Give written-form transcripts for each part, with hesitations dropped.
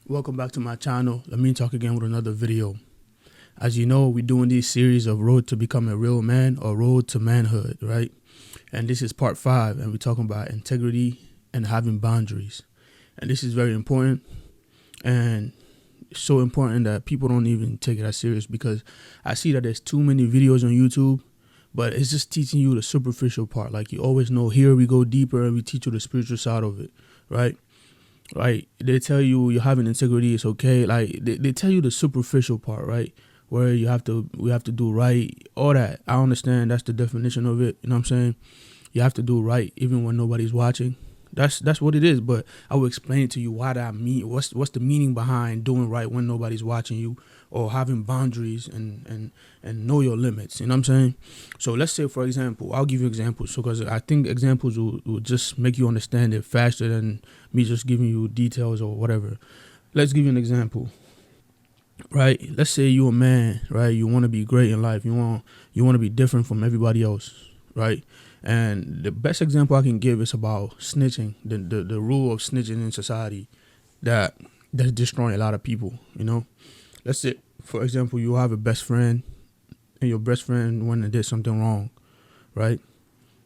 Welcome back to my channel. Let me talk again with another video. As you know, we're doing these series of Road to Become a Real Man or Road to Manhood, right? And this is part 5, and we're talking about integrity and having boundaries. And this is very important, and it's so important that people don't even take it as serious, because I see that there's too many videos on YouTube, but it's just teaching you the superficial part. Like, you always know, here we go deeper and we teach you the spiritual side of it, right? Right, they tell you you're having integrity, it's okay. Like, they tell you the superficial part, right? Where we have to do right, all that. I understand that's the definition of it. You know what I'm saying? You have to do right even when nobody's watching. That's what it is. But I will explain to you why that mean. What's the meaning behind doing right when nobody's watching you, or having boundaries and know your limits. You know what I'm saying? So let's say, for example, I'll give you examples, because I think examples will just make you understand it faster than me just giving you details or whatever. Let's give you an example. Right? Let's say you're a man, right? You want to be great in life. You want to be different from everybody else, right? And the best example I can give is about snitching, the rule of snitching in society that's destroying a lot of people, you know? Let's say, for example, you have a best friend, and your best friend went and did something wrong, right?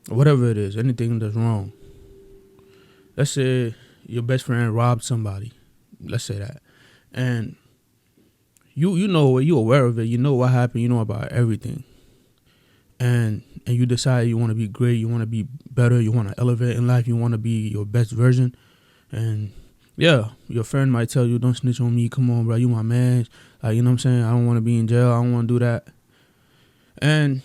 Whatever it is, anything that's wrong. Let's say your best friend robbed somebody. Let's say that. And you know, you're aware of it. You know what happened. You know about everything. And you decide you want to be great. You want to be better. You want to elevate in life. You want to be your best version. And yeah, your friend might tell you, don't snitch on me. Come on, bro. You my man. Like, you know what I'm saying? I don't want to be in jail. I don't want to do that. And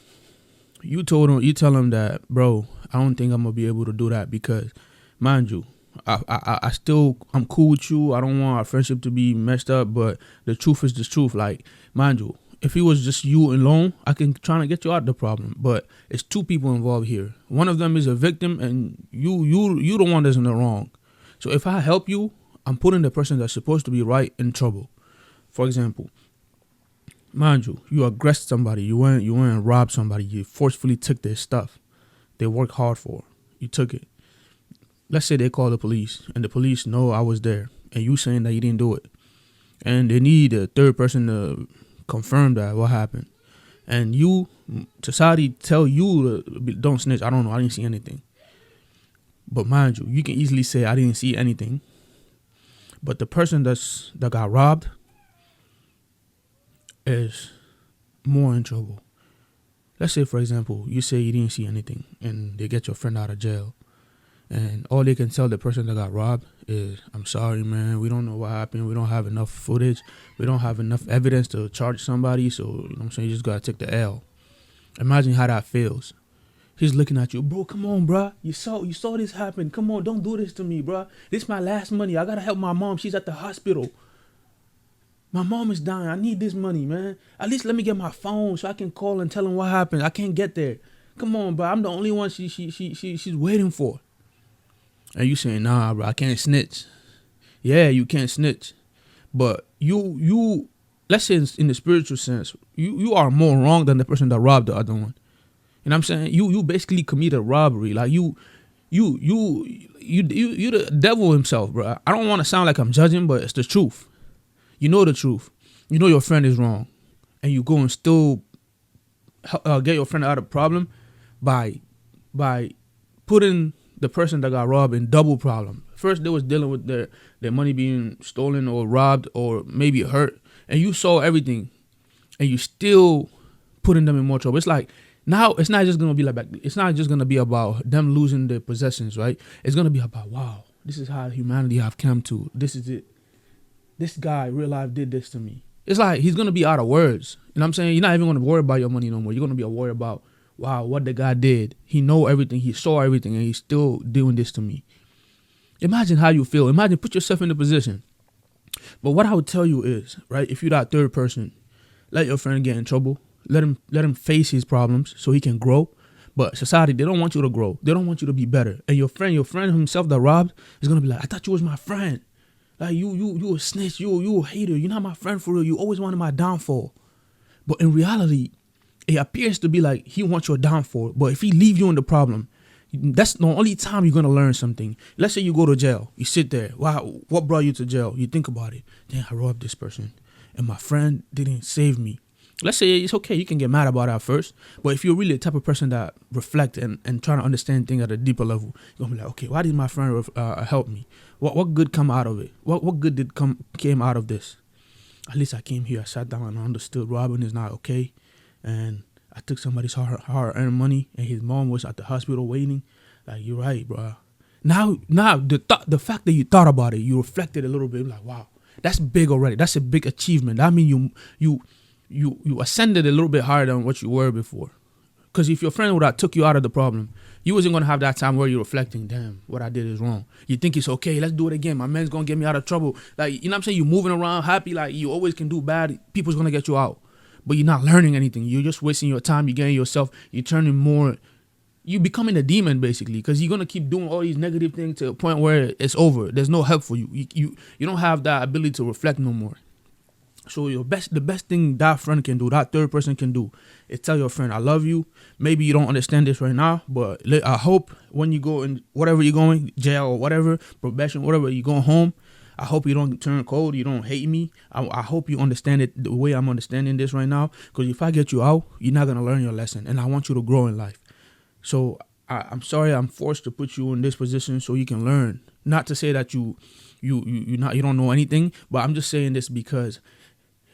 you tell him that, bro, I don't think I'm going to be able to do that, because, mind you, I'm cool with you. I don't want our friendship to be messed up, but the truth is the truth. Like, mind you, if it was just you alone, I can try to get you out of the problem. But it's two people involved here. One of them is a victim, and you the one that's in the wrong. So if I help you, I'm putting the person that's supposed to be right in trouble. For example, mind you, you aggressed somebody. You went and robbed somebody. You forcefully took their stuff. They worked hard for. You took it. Let's say they call the police, and the police know I was there, and you saying that you didn't do it. And they need a third person to confirm that what happened. And society tell you to don't snitch. I don't know. I didn't see anything. But mind you, you can easily say I didn't see anything. But the person that got robbed is more in trouble. Let's say, for example, you say you didn't see anything, and they get your friend out of jail. And all they can tell the person that got robbed is, I'm sorry, man, we don't know what happened. We don't have enough footage. We don't have enough evidence to charge somebody. So, you know what I'm saying, you just got to take the L. Imagine how that feels. He's looking at you, bro, come on, bro. You saw this happen. Come on, don't do this to me, bro. This is my last money. I got to help my mom. She's at the hospital. My mom is dying. I need this money, man. At least let me get my phone so I can call and tell him what happened. I can't get there. Come on, bro. I'm the only one she's waiting for. And you saying, nah, bro, I can't snitch. Yeah, you can't snitch. But you let's say in the spiritual sense, you are more wrong than the person that robbed the other one. You know what I'm saying? You basically committed robbery. Like, you the devil himself, bro. I don't want to sound like I'm judging, but it's the truth. You know the truth. You know your friend is wrong. And you go and still get your friend out of the problem by putting the person that got robbed in double problem. First, they was dealing with their money being stolen or robbed or maybe hurt, and you saw everything, and you still putting them in more trouble. It's like, now it's not just gonna be like, it's not just gonna be about them losing their possessions, right? It's gonna be about, wow, this is how humanity have come to. This is it. This guy, real life, did this to me. It's like he's gonna be out of words. You know what I'm saying? You're not even gonna worry about your money no more. You're gonna be worried about, wow, what the guy did. He know everything. He saw everything, and he's still doing this to me. Imagine how you feel. Imagine, put yourself in the position. But what I would tell you is, right, if you're that third person, let your friend get in trouble. Let him face his problems so he can grow. But society, they don't want you to grow. They don't want you to be better. And your friend himself that robbed is gonna be like, I thought you was my friend. Like, you a snitch. You a hater. You're not my friend for real. You always wanted my downfall. But in reality, it appears to be like he wants your downfall. But if he leave you in the problem, That's the only time you're gonna learn something. Let's say you go to jail. You sit there. Wow, what brought you to jail? You think about it. Then I robbed this person, and my friend didn't save me. Let's say it's okay. You can get mad about it at first, but if you're really the type of person that reflect and trying to understand things at a deeper level, you're gonna be like, okay, why did my friend help me? What good come out of it? What good came out of this? At least I came here. I sat down and I understood robbing is not okay, and I took somebody's hard-earned money, and his mom was at the hospital waiting. Like, you're right, bro. Now, the fact that you thought about it, you reflected a little bit. Like, wow, that's big already. That's a big achievement. That means you ascended a little bit higher than what you were before. Because if your friend would have took you out of the problem, you wasn't gonna have that time where you're reflecting. Damn, what I did is wrong. You think it's okay. Let's do it again. My man's gonna get me out of trouble. Like, you know what I'm saying? You're moving around happy. Like, you always can do bad. People's gonna get you out. But you're not learning anything. You're just wasting your time. You're getting yourself, you're turning more, you're becoming a demon basically, because you're going to keep doing all these negative things to a point where it's over. There's no help for you. You don't have that ability to reflect no more. So the best thing that friend can do, that third person can do, is tell your friend, I love you. Maybe you don't understand this right now, but I hope when you go in, whatever you're going, jail or whatever, probation, whatever, you go home, I hope you don't turn cold. You don't hate me. I hope you understand it the way I'm understanding this right now. Because if I get you out, you're not going to learn your lesson. And I want you to grow in life. So I'm sorry I'm forced to put you in this position so you can learn. Not to say that you don't know anything. But I'm just saying this because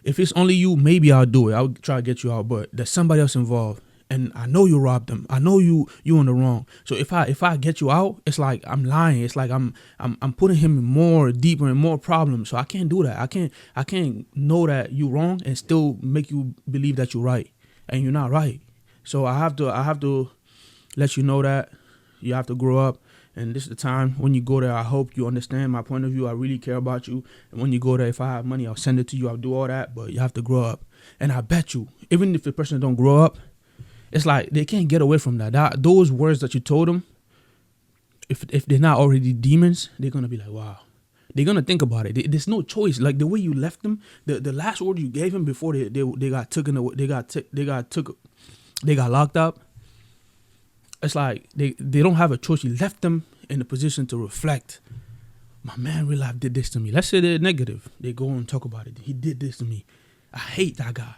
if it's only you, maybe I'll do it. I'll try to get you out. But there's somebody else involved. And I know you robbed them. I know you in the wrong. So if I get you out, it's like I'm lying. It's like I'm putting him in more deeper and more problems. So I can't do that. I can't know that you're wrong and still make you believe that you're right, and you're not right. So I have to let you know that you have to grow up. And this is the time when you go there. I hope you understand my point of view. I really care about you. And when you go there, if I have money, I'll send it to you. I'll do all that. But you have to grow up. And I bet you, even if the person don't grow up, it's like they can't get away from that. Those words that you told them, if they're not already demons, they're gonna be like, wow. They're gonna think about it. There's no choice. Like the way you left them, the last word you gave them before they got taken away, they got locked up. It's like they don't have a choice. You left them in a position to reflect. My man real life did this to me. Let's say they're negative. They go and talk about it. He did this to me. I hate that guy.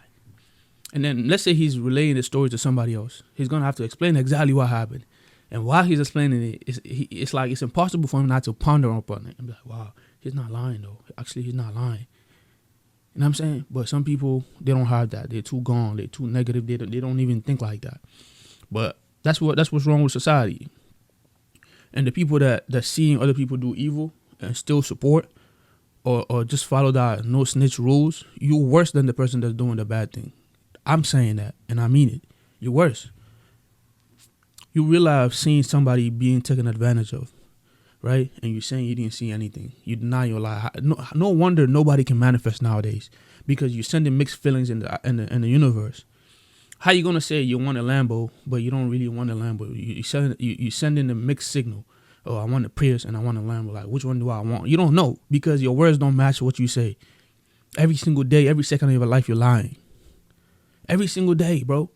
And then let's say he's relaying the story to somebody else. He's going to have to explain exactly what happened. And while he's explaining it, it's like it's impossible for him not to ponder upon it and be like, wow, he's not lying though. Actually, he's not lying. You know what I'm saying? But some people, they don't have that. They're too gone. They're too negative. They don't even think like that. But that's what's wrong with society. And the people that's seeing other people do evil and still support or just follow that no snitch rules, you're worse than the person that's doing the bad thing. I'm saying that, and I mean it. You're worse. You realize seeing somebody being taken advantage of, right? And you're saying you didn't see anything. You deny your lie. No wonder nobody can manifest nowadays, because you're sending mixed feelings in the universe. How you gonna say you want a Lambo, but you don't really want a Lambo? You sending a mixed signal. Oh, I want a Prius and I want a Lambo. Like, which one do I want? You don't know, because your words don't match what you say. Every single day, every second of your life, you're lying. Every single day, bro.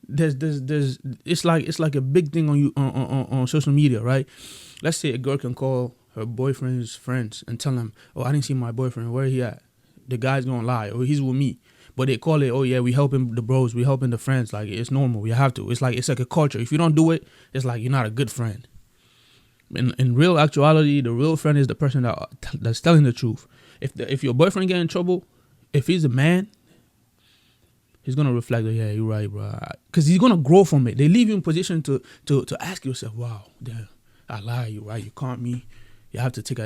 There's it's like a big thing on social media, right? Let's say a girl can call her boyfriend's friends and tell them, oh, I didn't see my boyfriend. Where he at? The guy's gonna lie, or he's with me. But they call it, oh yeah, we helping the bros, we helping the friends. Like, it's normal. You have to. It's like a culture. If you don't do it, it's like you're not a good friend. In real actuality, the real friend is the person that's telling the truth. If your boyfriend get in trouble, if he's a man, he's gonna reflect that, yeah, you're right, bro. Because he's gonna grow from it. They leave you in position to ask yourself, wow, damn, I lied, you're right, you caught me. You have to take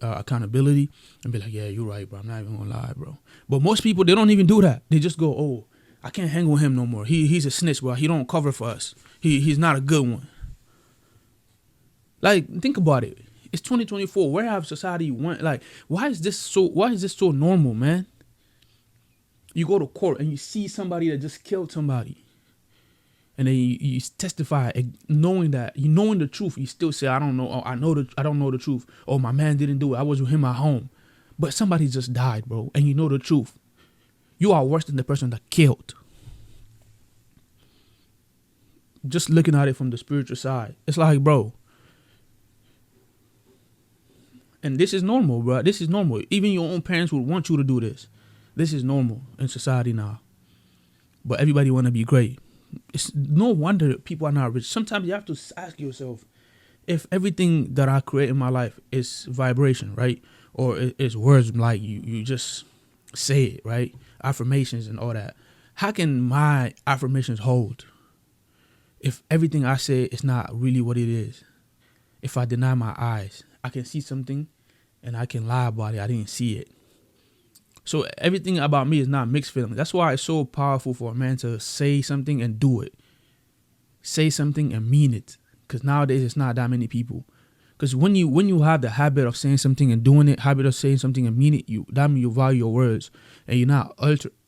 accountability and be like, yeah, you're right, bro. I'm not even gonna lie, bro. But most people, they don't even do that. They just go, oh, I can't hang with him no more. He's a snitch, bro. He don't cover for us. He's not a good one. Like, think about it. It's 2024. Where have society went? Like, why is this so normal, man? You go to court and you see somebody that just killed somebody, and then you testify, knowing the truth. You still say, I don't know. Oh, I don't know the truth. Oh, my man didn't do it. I was with him at home, but somebody just died, bro, and you know the truth. You are worse than the person that killed. just looking at it from the spiritual side. It's like, bro, and this is normal, bro. This is normal. Even your own parents would want you to do this. This is normal in society now. But everybody want to be great. It's no wonder people are not rich. Sometimes you have to ask yourself, if everything that I create in my life is vibration, right? Or it's words like you just say it, right? Affirmations and all that. How can my affirmations hold if everything I say is not really what it is? If I deny my eyes, I can see something and I can lie about it. I didn't see it. So everything about me is not mixed feelings. That's why it's so powerful for a man to say something and do it. Say something and mean it. Because nowadays it's not that many people. Because when you have the habit of saying something and doing it, habit of saying something and mean it, that means you value your words, and you're not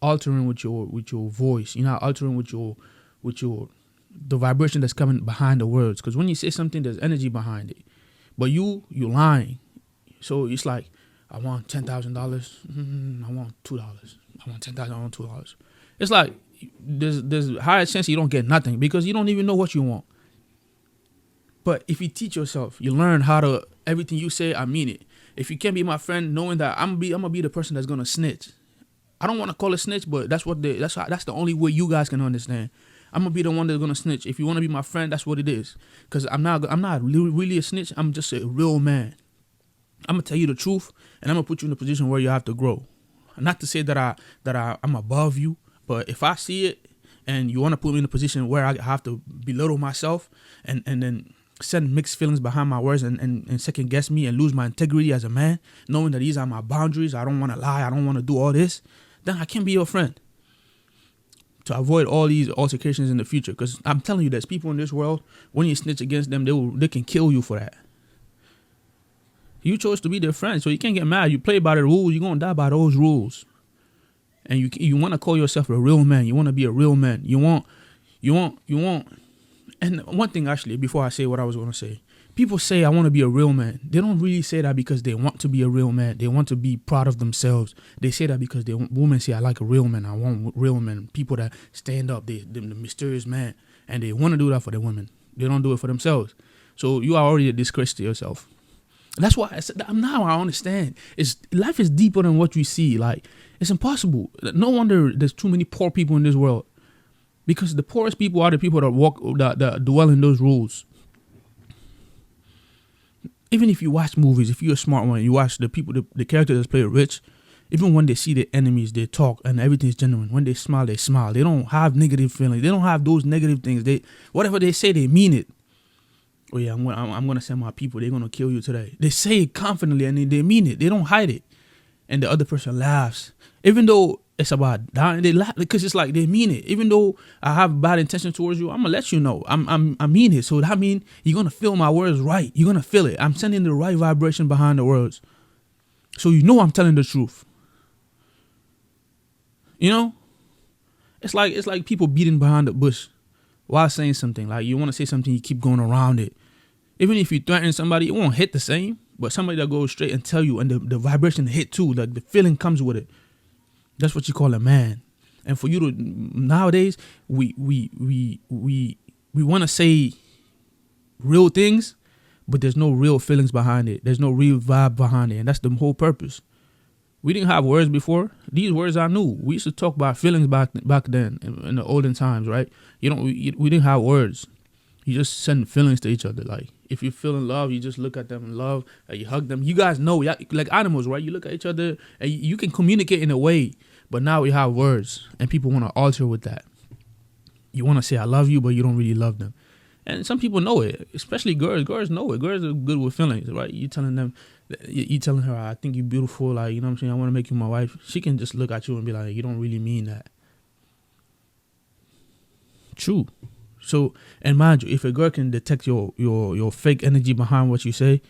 altering with your voice. You're not altering with your the vibration that's coming behind the words. Because when you say something, there's energy behind it. But you lying. So it's like, I want $10,000. I want $2. I want $10,000. I want $2. It's like there's a higher chance you don't get nothing because you don't even know what you want. But if you teach yourself, you learn how to, everything you say, I mean it. If you can't be my friend, knowing that I'm gonna be the person that's gonna snitch. I don't want to call it snitch, but that's the only way you guys can understand. I'm gonna be the one that's gonna snitch. If you want to be my friend, that's what it is. Cause I'm not really a snitch. I'm just a real man. I'm gonna tell you the truth, and I'm gonna put you in a position where you have to grow. Not to say that I'm above you, but if I see it and you want to put me in a position where I have to belittle myself and then send mixed feelings behind my words and second guess me and lose my integrity as a man, knowing that these are my boundaries, I don't want to lie, I don't want to do all this, then I can't be your friend. To avoid all these altercations in the future, because I'm telling you, there's people in this world, when you snitch against them, they can kill you for that. You chose to be their friend, so you can't get mad. You play by the rules, you're going to die by those rules. And you want to call yourself a real man. You want to be a real man. You want. And one thing, actually, before I say what I was going to say, people say, I want to be a real man. They don't really say that because they want to be a real man. They want to be proud of themselves. They say that because women say, I like a real man. I want real men. People that stand up, the mysterious man. And they want to do that for their women. They don't do it for themselves. So you are already a disgrace to yourself. That's why I said that. Now I understand. Life is deeper than what we see. Like, it's impossible. No wonder there's too many poor people in this world. Because the poorest people are the people that dwell in those rules. Even if you watch movies, if you're a smart one, you watch the people, the characters that play rich, even when they see their enemies, they talk and everything's genuine. When they smile, they smile. They don't have negative feelings. They don't have those negative things. Whatever they say, they mean it. Oh yeah, I'm gonna send my people. They're gonna kill you today. They say it confidently and they mean it. They don't hide it. And the other person laughs, even though it's about dying. They laugh because it's like they mean it. Even though I have bad intentions towards you, I'm gonna let you know I mean it. So that means you're gonna feel my words right. You're gonna feel it. I'm sending the right vibration behind the words, so you know I'm telling the truth. You know, it's like people beating behind the bush while saying something. Like, you want to say something, you keep going around it. Even if you threaten somebody, it won't hit the same. But somebody that goes straight and tell you, and the vibration hit too, like the feeling comes with it. That's what you call a man. And for you to nowadays, we want to say real things, but there's no real feelings behind it. There's no real vibe behind it, and that's the whole purpose. We didn't have words before. These words I knew. We used to talk about feelings back then in the olden times, right? We didn't have words. You just send feelings to each other. Like, if you feel in love, you just look at them in love, and you hug them. You guys know, like animals, right? You look at each other, and you can communicate in a way. But now we have words, and people want to alter with that. You want to say I love you, but you don't really love them. And some people know it, especially girls. Girls know it. Girls are good with feelings, right? You telling her, I think you're beautiful, like, you know what I'm saying? I want to make you my wife. She can just look at you and be like, you don't really mean that. True. So, and mind you, if a girl can detect your fake energy behind what you say,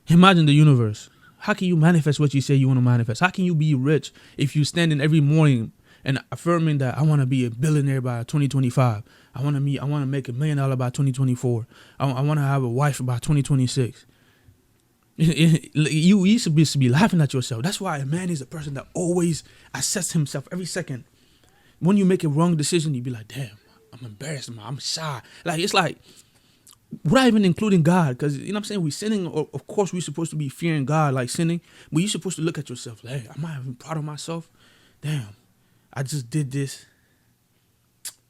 imagine the universe. How can you manifest what you say you want to manifest? How can you be rich if you standing every morning and affirming that I want to be a billionaire by 2025? I want to make $1 million by 2024. I want to have a wife by 2026. You should be laughing at yourself. That's why a man is a person that always assesses himself every second. When you make a wrong decision, you be like, damn, I'm embarrassed, man. I'm shy. Like, it's like, without even including God, because, you know what I'm saying, we sinning, of course we're supposed to be fearing God, like sinning, but you're supposed to look at yourself, like, hey, am I even proud of myself? Damn, I just did this.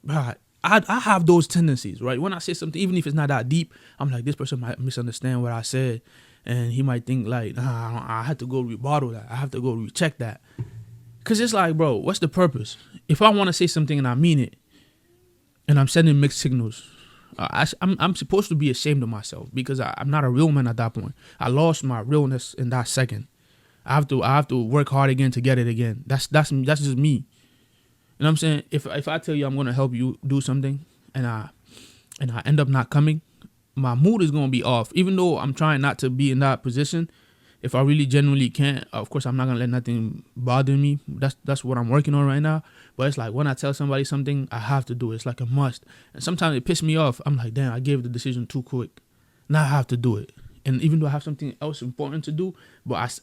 Right. I have those tendencies, right? When I say something, even if it's not that deep, I'm like, this person might misunderstand what I said, and he might think like, nah, I have to go rebuttal that. I have to go recheck that. Because it's like, bro, what's the purpose? If I want to say something and I mean it, and I'm sending mixed signals, I'm supposed to be ashamed of myself because I'm not a real man at that point. I lost my realness in that second. I have to work hard again to get it again. That's just me. You know what I'm saying? If I tell you I'm gonna help you do something and I end up not coming, my mood is gonna be off. Even though I'm trying not to be in that position, if I really genuinely can't, of course I'm not gonna let nothing bother me. That's what I'm working on right now. But it's like when I tell somebody something, I have to do it. It's like a must. And sometimes it pisses me off. I'm like, damn, I gave the decision too quick. Now I have to do it. And even though I have something else important to do, but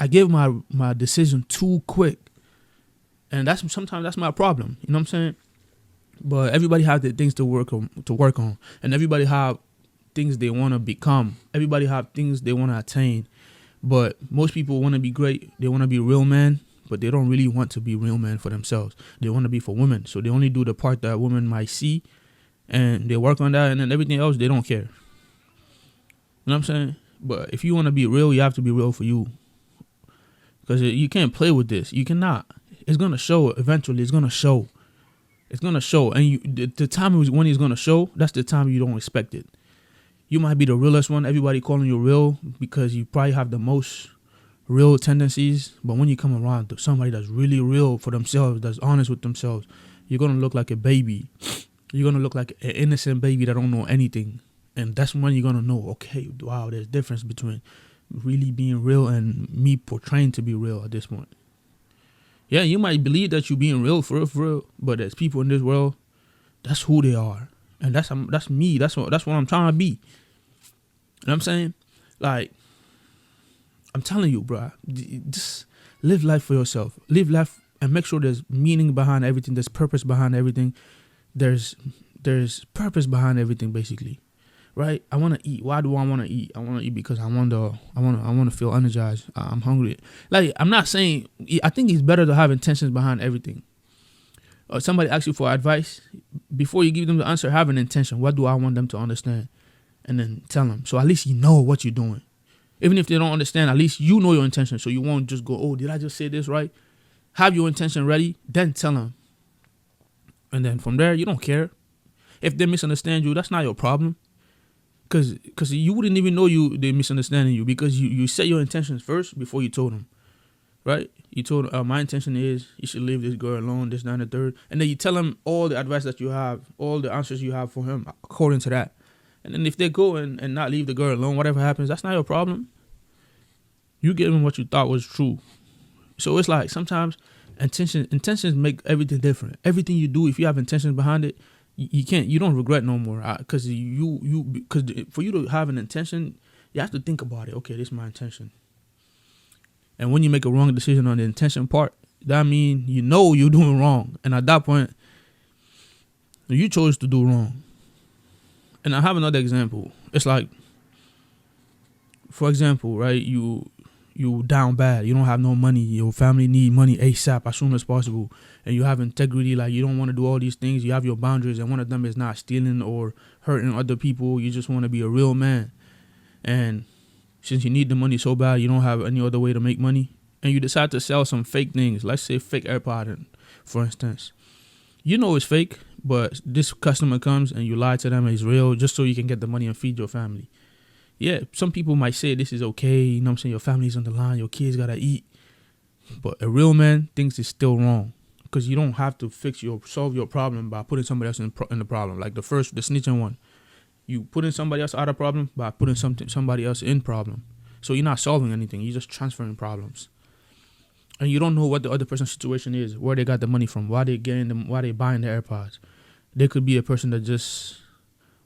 I gave my decision too quick. And sometimes that's my problem. You know what I'm saying? But everybody have the things to work on, and everybody have things they want to become. Everybody have things they want to attain. But most people want to be great. They want to be real men, but they don't really want to be real men for themselves. They want to be for women. So they only do the part that women might see, and they work on that, and then everything else they don't care. You know what I'm saying? But if you want to be real, you have to be real for you. Because you can't play with this. You cannot. It's going to show eventually. It's going to show. It's going to show. And the time when it's going to show, that's the time you don't expect it. You might be the realest one. Everybody calling you real because you probably have the most real tendencies. But when you come around to somebody that's really real for themselves, that's honest with themselves, you're going to look like a baby. You're going to look like an innocent baby that don't know anything. And that's when you're going to know, okay, wow, there's a difference between really being real and me portraying to be real at this point. Yeah, you might believe that you're being real for real, but there's people in this world, that's who they are. And that's me. That's what I'm trying to be. You know what I'm saying? Like, I'm telling you, bro, just live life for yourself. Live life and make sure there's meaning behind everything. There's purpose behind everything. There's purpose behind everything, basically. Right? I want to eat. Why do I want to eat? I want to eat because I want to feel energized. I'm hungry. Like, I'm not saying, I think it's better to have intentions behind everything. Or somebody asks you for advice, before you give them the answer, have an intention. What do I want them to understand? And then tell them. So at least you know what you're doing. Even if they don't understand, at least you know your intention. So you won't just go, oh, did I just say this right? Have your intention ready, then tell them. And then from there, you don't care. If they misunderstand you, that's not your problem. Because you wouldn't even know they're misunderstanding you because you set your intentions first before you told them, right? You told my intention is you should leave this girl alone, this, that, and the third. And then you tell them all the advice that you have, all the answers you have for him according to that. And then if they go and not leave the girl alone, whatever happens, that's not your problem. You give them what you thought was true. So it's like sometimes intentions make everything different. Everything you do, if you have intentions behind it, you don't regret no more. Because for you to have an intention, you have to think about it. Okay, this is my intention. And when you make a wrong decision on the intention part, that means you know you're doing wrong. And at that point, you chose to do wrong. And I have another example. It's like, for example, right, you down bad. You don't have no money. Your family need money ASAP as soon as possible. And you have integrity. Like, you don't want to do all these things. You have your boundaries. And one of them is not stealing or hurting other people. You just want to be a real man. And since you need the money so bad, you don't have any other way to make money. And you decide to sell some fake things. Let's say fake AirPod, for instance. You know it's fake, but this customer comes and you lie to them it's real just so you can get the money and feed your family. Yeah, some people might say this is okay, you know what I'm saying, your family's on the line, your kids gotta eat. But a real man thinks it's still wrong because you don't have to solve your problem by putting somebody else in the problem. Like the snitching one. You putting somebody else out of problem by putting somebody else in problem. So you're not solving anything, you're just transferring problems. And you don't know what the other person's situation is, where they got the money from, why they buying the AirPods. They could be a person that just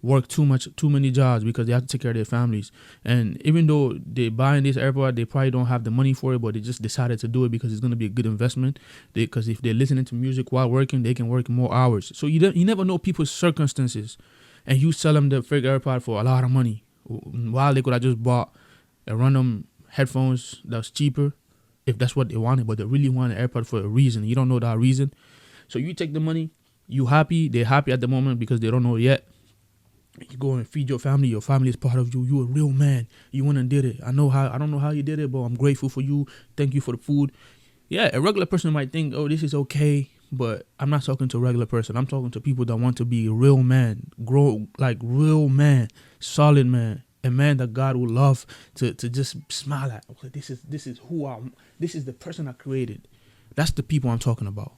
work too many jobs because they have to take care of their families. And even though they buying this AirPod, they probably don't have the money for it, but they just decided to do it because it's going to be a good investment. Because if they're listening to music while working, they can work more hours. So you never know people's circumstances, and you sell them the fake AirPod for a lot of money while they could have just bought a random headphones that's cheaper if that's what they wanted, but they really want an AirPod for a reason. You don't know that reason. So you take the money, you happy, they're happy at the moment because they don't know yet. You go and feed your family is part of you. You're a real man. You went and did it. I don't know how you did it, but I'm grateful for you. Thank you for the food. Yeah, a regular person might think, oh, this is okay, but I'm not talking to a regular person. I'm talking to people that want to be a real man, grow like real man, solid man. A man that God would love to just smile at. Okay, this is who this is the person I created. That's the people I'm talking about.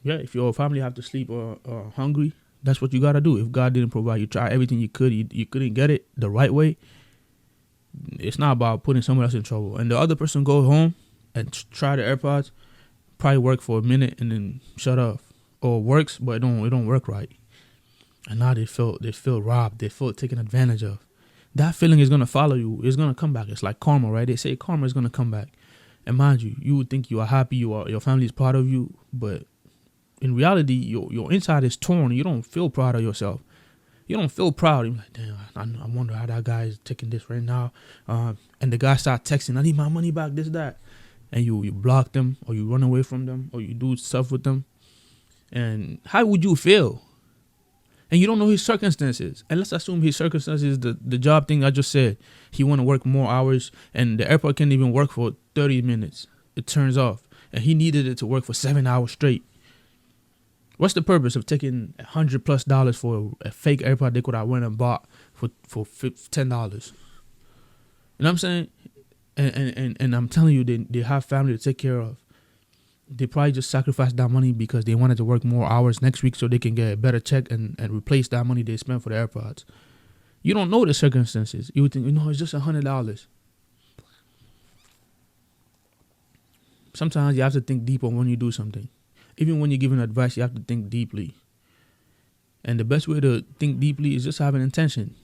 Yeah, if your family have to sleep or hungry, that's what you gotta do. If God didn't provide, you try everything you could, you couldn't get it the right way. It's not about putting someone else in trouble. And the other person go home and try the AirPods, probably work for a minute and then shut off, or works but it don't work right. And now they feel robbed. They feel taken advantage of. That feeling is gonna follow you. It's gonna come back. It's like karma, right? They say karma is gonna come back. And mind you, you would think you are happy, your family is part of you, but in reality, your inside is torn. You don't feel proud of yourself. You don't feel proud. You're like, damn, I wonder how that guy is taking this right now. And the guy start texting, I need my money back, this, that. And you block them, or you run away from them, or you do stuff with them. And how would you feel? And you don't know his circumstances. And let's assume his circumstances, the job thing I just said. He want to work more hours, and the AirPod can't even work for 30 minutes. It turns off. And he needed it to work for 7 hours straight. What's the purpose of taking $100+ for a fake AirPod they could have went and bought for $10? You know what I'm saying? And I'm telling you, they have family to take care of. They probably just sacrificed that money because they wanted to work more hours next week so they can get a better check and replace that money they spent for the AirPods. You don't know the circumstances. You would think, it's just $100. Sometimes you have to think deeper when you do something. Even when you're giving advice, you have to think deeply. And the best way to think deeply is just have an intention.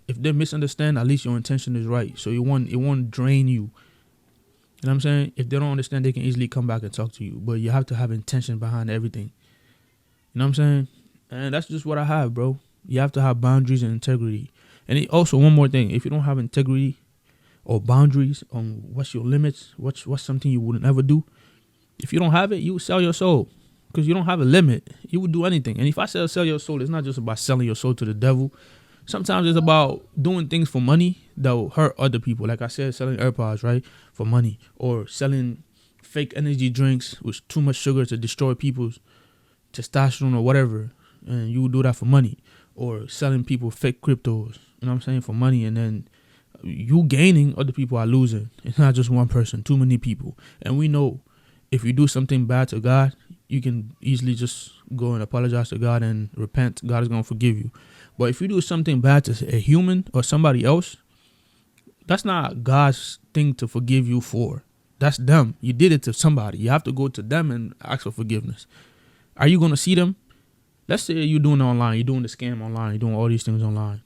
If they misunderstand, at least your intention is right. So it won't drain you. You know what I'm saying? If they don't understand, they can easily come back and talk to you. But you have to have intention behind everything. You know what I'm saying? And that's just what I have, bro. You have to have boundaries and integrity. And also, one more thing. If you don't have integrity or boundaries on what's your limits, what's something you wouldn't ever do, if you don't have it, you would sell your soul. Because you don't have a limit. You would do anything. And if I say sell your soul, it's not just about selling your soul to the devil. Sometimes it's about doing things for money that will hurt other people. Like I said, selling AirPods, right, for money. Or selling fake energy drinks with too much sugar to destroy people's testosterone or whatever. And you would do that for money. Or selling people fake cryptos, you know what I'm saying, for money. And then you gaining, other people are losing. It's not just one person, too many people. And we know if you do something bad to God, you can easily just go and apologize to God and repent. God is going to forgive you. But if you do something bad to a human or somebody else, that's not God's thing to forgive you for. That's them. You did it to somebody. You have to go to them and ask for forgiveness. Are you going to see them? Let's say you're doing it online. You're doing the scam online. You're doing all these things online.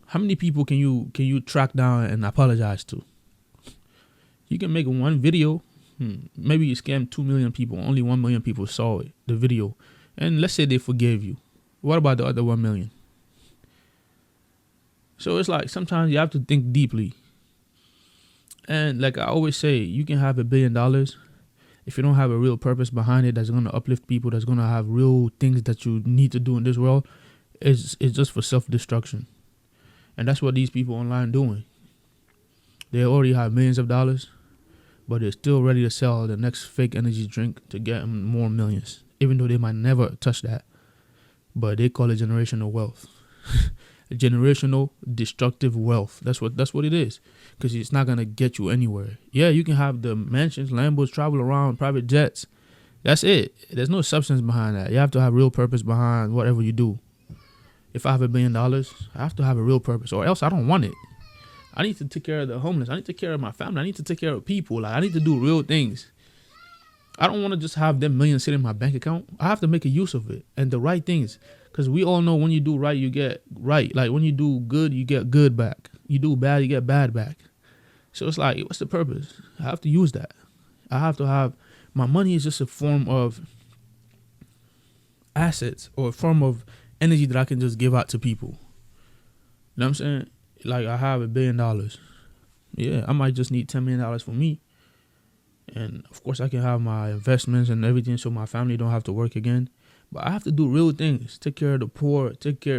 How many people can you track down and apologize to? You can make one video. Maybe you scammed 2 million people. Only 1 million people saw it, the video. And let's say they forgave you. What about the other 1 million? So it's like sometimes you have to think deeply. And like I always say, you can have $1 billion. If you don't have a real purpose behind it that's going to uplift people, that's going to have real things that you need to do in this world, it's just for self-destruction. And that's what these people online doing. They already have millions of dollars, but they're still ready to sell the next fake energy drink to get them more millions, even though they might never touch that. But they call it generational wealth. Generational destructive wealth. That's what it is. Because it's not going to get you anywhere. Yeah, you can have the mansions, Lambos, travel around, private jets. That's it. There's no substance behind that. You have to have real purpose behind whatever you do. If I have $1 billion, I have to have a real purpose, or else I don't want it. I need to take care of the homeless. I need to take care of my family. I need to take care of people. Like, I need to do real things. I don't want to just have them millions sitting in my bank account. I have to make a use of it and the right things. Because we all know when you do right, you get right. Like when you do good, you get good back. You do bad, you get bad back. So it's like, what's the purpose? I have to use that. I have to have, my money is just a form of assets or a form of energy that I can just give out to people. You know what I'm saying? Like I have $1 billion. Yeah, I might just need $10 million for me. And of course I can have my investments and everything so my family don't have to work again. But I have to do real things. Take care of the poor,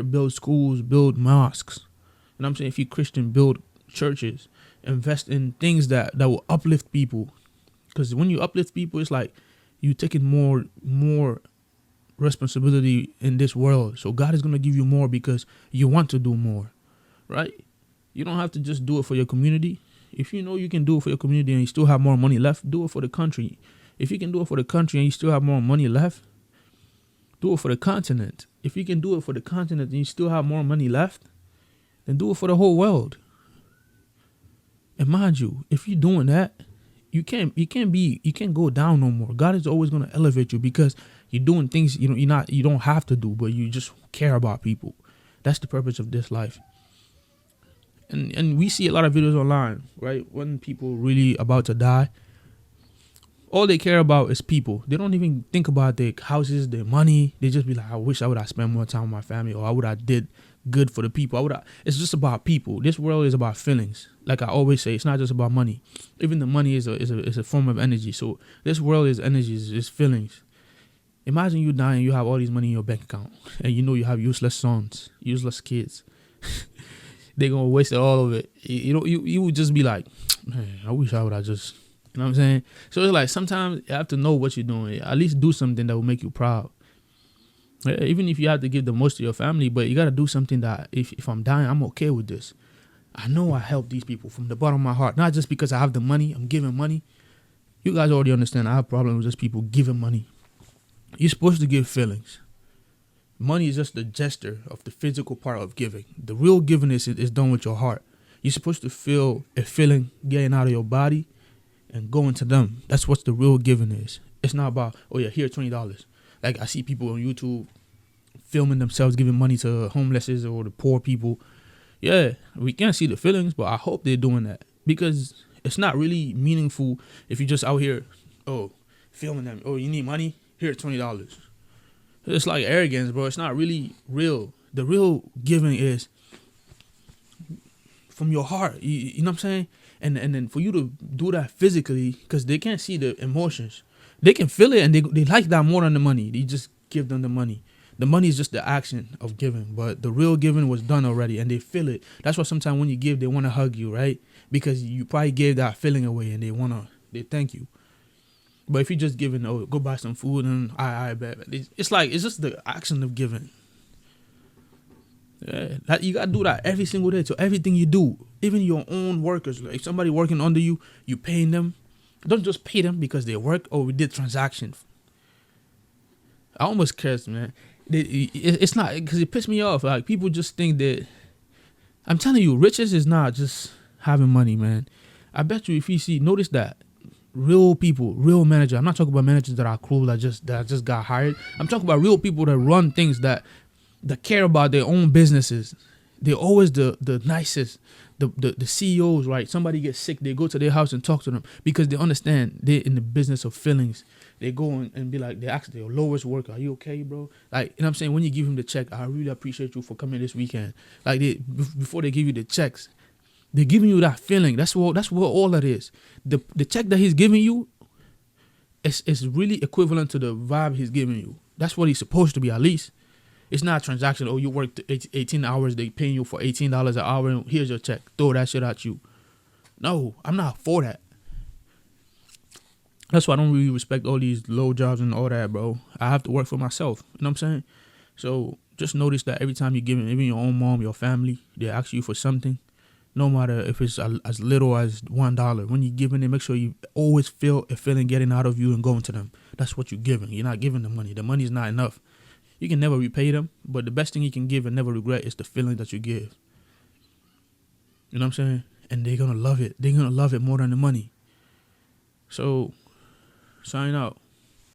build schools, build mosques. You know what I'm saying? If you're Christian, build churches. Invest in things that will uplift people. Because when you uplift people, it's like you taking more responsibility in this world. So God is going to give you more because you want to do more, right? You don't have to just do it for your community. If you know you can do it for your community and you still have more money left, do it for the country. If you can do it for the country and you still have more money left, do it for the continent. If you can do it for the continent and you still have more money left, then do it for the whole world. And mind you, if you're doing that, you can't go down no more. God is always going to elevate you because you're doing things you don't have to do, but you just care about people. That's the purpose of this life. And we see a lot of videos online, right? When people really about to die, all they care about is people. They don't even think about their houses, their money. They just be like, I wish I would have spent more time with my family, or I would have did good for the people. It's just about people. This world is about feelings. Like I always say, it's not just about money. Even the money is a form of energy. So this world is energy, it's feelings. Imagine you dying, you have all these money in your bank account, and you know you have useless sons, useless kids. They're gonna waste all of it. You would just be like, man, I wish I would have just, you know what I'm saying? So it's like sometimes you have to know what you're doing. At least do something that will make you proud. Even if you have to give the most to your family, but you gotta do something that if I'm dying, I'm okay with this. I know I help these people from the bottom of my heart, not just because I have the money. I'm giving money. You guys already understand. I have problems with just people giving money. You're supposed to give feelings. Money is just the gesture of the physical part of giving. The real giving is done with your heart. You're supposed to feel a feeling getting out of your body and going to them. That's what the real giving is. It's not about, oh yeah, here $20. Like I see people on YouTube filming themselves giving money to homelesses or the poor people. Yeah, we can't see the feelings, but I hope they're doing that because it's not really meaningful if you're just out here, filming them. Oh, you need money? Here, $20. It's like arrogance, bro. It's not really real. The real giving is from your heart. You know what I'm saying? And then for you to do that physically, because they can't see the emotions. They can feel it and they like that more than the money. You just give them the money. The money is just the action of giving, but the real giving was done already and they feel it. That's why sometimes when you give, they want to hug you, right? Because you probably gave that feeling away and they thank you. But if you're just giving, go buy some food and I bet. It's just the action of giving. Yeah, you got to do that every single day. So everything you do, even your own workers, like if somebody working under you, you paying them. Don't just pay them because they work or we did transactions. I almost cursed, man. It's not, because it pissed me off. Like people just think that, I'm telling you, riches is not just having money, man. I bet you if you notice that. Real people, real manager. I'm not talking about managers that are cool that just got hired. I'm talking about real people that run things that care about their own businesses. They're always the nicest. The CEOs, right? Somebody gets sick, they go to their house and talk to them because they understand they're in the business of feelings. They go and be like, they ask their lowest worker, "Are you okay, bro?" Like, you know what I'm saying? When you give him the check, "I really appreciate you for coming this weekend." Like before they give you the checks. They're giving you that feeling. That's what all that is. The check that he's giving you is really equivalent to the vibe he's giving you. That's what he's supposed to be, at least. It's not a transaction. Oh, you worked 18 hours. They paying you for $18 an hour. And here's your check. Throw that shit at you. No, I'm not for that. That's why I don't really respect all these low jobs and all that, bro. I have to work for myself. You know what I'm saying? So just notice that every time you're giving, even your own mom, your family, they ask you for something. No matter if it's as little as $1, when you're giving it, make sure you always feel a feeling getting out of you and going to them. That's what you're giving. You're not giving the money. The money is not enough. You can never repay them, but the best thing you can give and never regret is the feeling that you give. You know what I'm saying? And they're going to love it. They're going to love it more than the money. So, sign out.